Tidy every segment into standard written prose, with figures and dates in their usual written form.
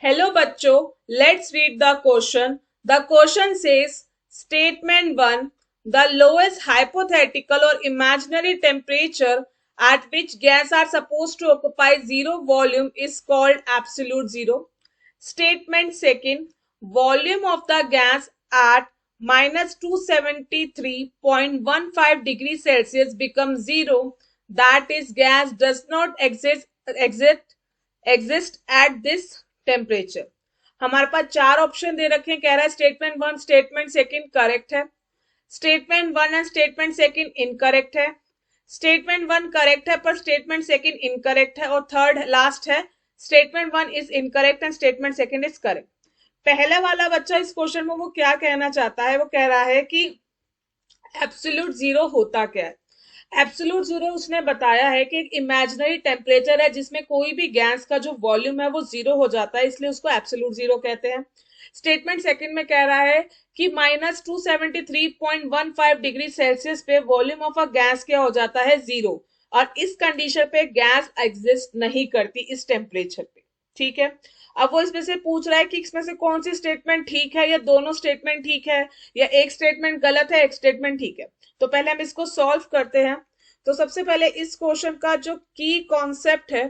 Hello bachcho, let's read the question. The question says, statement 1, the lowest hypothetical or imaginary temperature at which gas are supposed to occupy zero volume is called absolute zero. Statement 2, volume of the gas at minus 273.15 degrees Celsius becomes zero. That is, gas does not exist at this temperature. हमारे पास चार option दे रखे हैं. कह रहा है statement one statement second correct है, statement one and statement second incorrect है, statement one correct है पर स्टेटमेंट सेकंड इनकरेक्ट है, और थर्ड लास्ट है statement one is incorrect and statement second is correct. पहला वाला बच्चा इस क्वेश्चन में वो क्या कहना चाहता है, वो कह रहा है कि एब्सोल्यूट जीरो होता क्या है. एब्सोल्यूट जीरो उसने बताया है कि एक इमेजिनरी टेम्परेचर है जिसमें कोई भी गैस का जो वॉल्यूम है वो जीरो हो जाता है, इसलिए उसको एब्सोल्यूट जीरो कहते हैं. स्टेटमेंट सेकंड में कह रहा है कि माइनस 273.15 डिग्री सेल्सियस पे वॉल्यूम ऑफ अ गैस क्या हो जाता है, जीरो, और इस कंडीशन पे गैस एग्जिस्ट नहीं करती इस टेम्परेचर पे. ठीक है. अब वो इसमें से पूछ रहा है कि इसमें से कौन सी स्टेटमेंट ठीक है, या दोनों स्टेटमेंट ठीक है, या एक स्टेटमेंट गलत है एक स्टेटमेंट ठीक है. तो पहले हम इसको सॉल्व करते हैं. तो सबसे पहले इस क्वेश्चन का जो की कॉन्सेप्ट है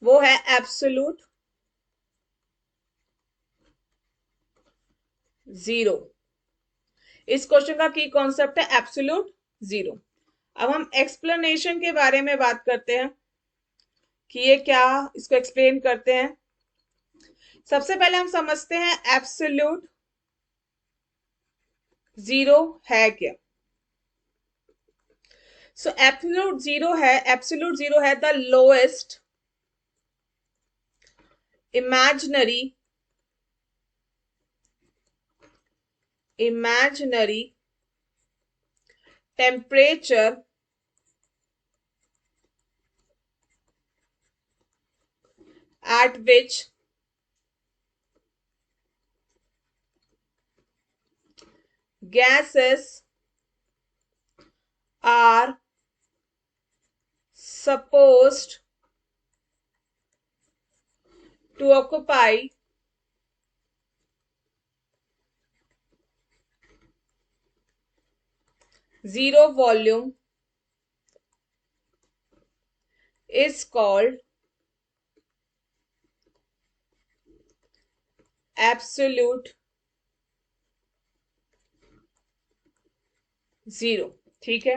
वो है एब्सोल्यूट जीरो. इस क्वेश्चन का की कॉन्सेप्ट है एब्सोल्यूट जीरो. अब हम एक्सप्लेनेशन के बारे में बात करते हैं कि ये क्या, इसको एक्सप्लेन करते हैं. सबसे पहले हम समझते हैं एब्सोल्यूट जीरो है क्या. सो एब्सोल्यूट जीरो है the lowest imaginary temperature at which gases are supposed to occupy zero volume is called absolute zero. ठीक है.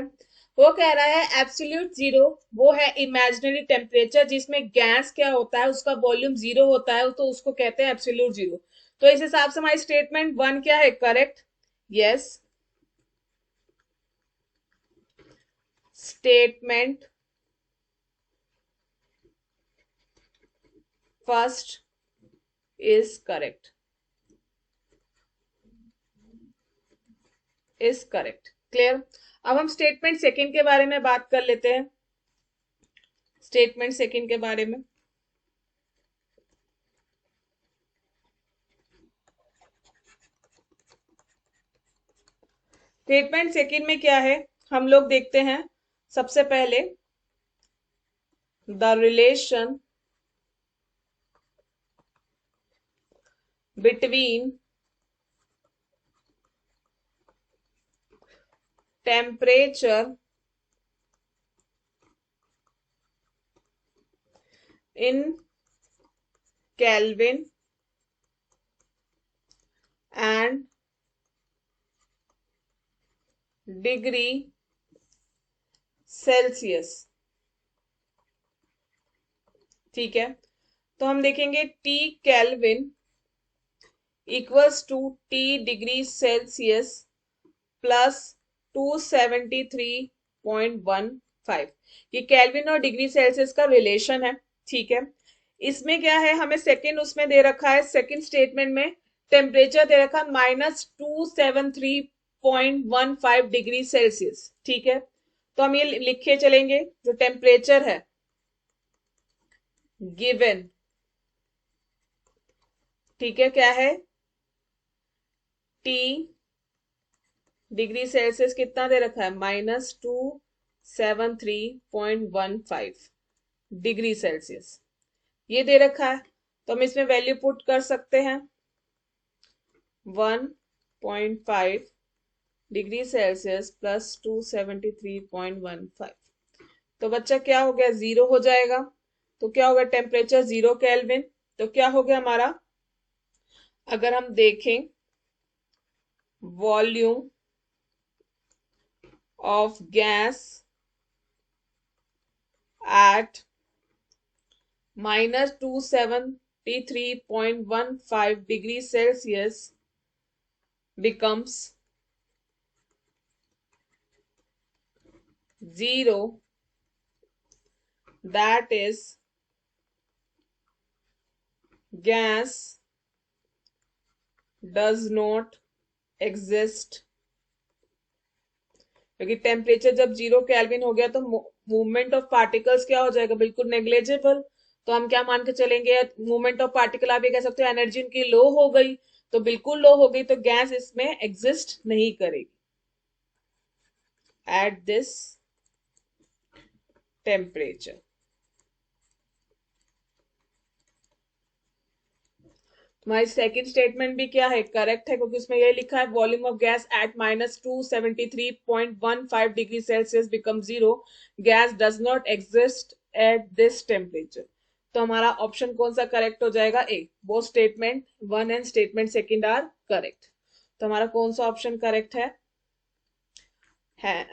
वो कह रहा है एब्सोल्यूट जीरो वो है इमेजिनरी टेम्परेचर जिसमें गैस क्या होता है, उसका वॉल्यूम जीरो होता है, तो उसको कहते हैं एब्सोल्यूट जीरो. तो इस हिसाब से हमारी स्टेटमेंट वन क्या है, correct. Yes, statement first is correct, clear. अब हम स्टेटमेंट सेकंड के बारे में बात कर लेते हैं. स्टेटमेंट सेकंड के बारे में स्टेटमेंट सेकंड में क्या है हम लोग देखते हैं. सबसे पहले the relation between temperature in Kelvin and degree Celsius. ठीक है. तो हम देखेंगे T Kelvin equals to T degree Celsius plus 273.15. ये केल्विन और डिग्री सेल्सियस का रिलेशन है. ठीक है. इसमें क्या है, हमें सेकंड उसमें दे रखा है, सेकंड स्टेटमेंट में टेम्परेचर दे रखा है माइनस 273.15 डिग्री सेल्सियस. ठीक है. तो हम ये लिखे चलेंगे जो टेम्परेचर है गिवन. ठीक है. क्या है, T डिग्री सेल्सियस कितना दे रखा है, -273.15 डिग्री सेल्सियस ये दे रखा है, तो हम इसमें वैल्यू पुट कर सकते हैं 1.5 डिग्री सेल्सियस प्लस 273.15। तो बच्चा क्या हो गया, 0 हो जाएगा। तो क्या होगा, टेम्परेचर 0 केल्विन। तो क्या हो गया हमारा, अगर हम देखें volume of gas at -273.15 degree Celsius becomes 0, that is gas does not exist। क्योंकि टेम्परेचर जब 0 केल्विन हो गया तो मूवमेंट ऑफ पार्टिकल्स क्या हो जाएगा, बिल्कुल नेग्लेजेबल। तो हम क्या मान के चलेंगे, मूवमेंट ऑफ पार्टिकल आप ये कह सकते हो एनर्जी उनकी लो हो गई, तो बिल्कुल लो हो गई, तो गैस इसमें एग्जिस्ट नहीं करेगी एट दिस टेम्परेचर। तुम्हारी सेकंड स्टेटमेंट भी क्या है, करेक्ट है, क्योंकि उसमें ये लिखा है volume of gas at -273.15 degree Celsius become 0, gas does not exist at this temperature. तो हमारा ऑप्शन कौन सा करेक्ट हो जाएगा, ए। वो statement 1 and statement second are correct. तो हमारा कौन सा ऑप्शन करेक्ट है,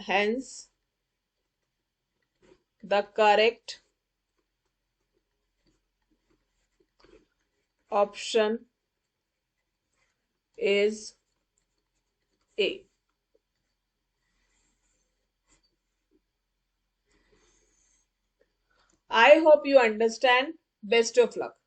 hence the correct option is A। I hope you understand. Best of luck.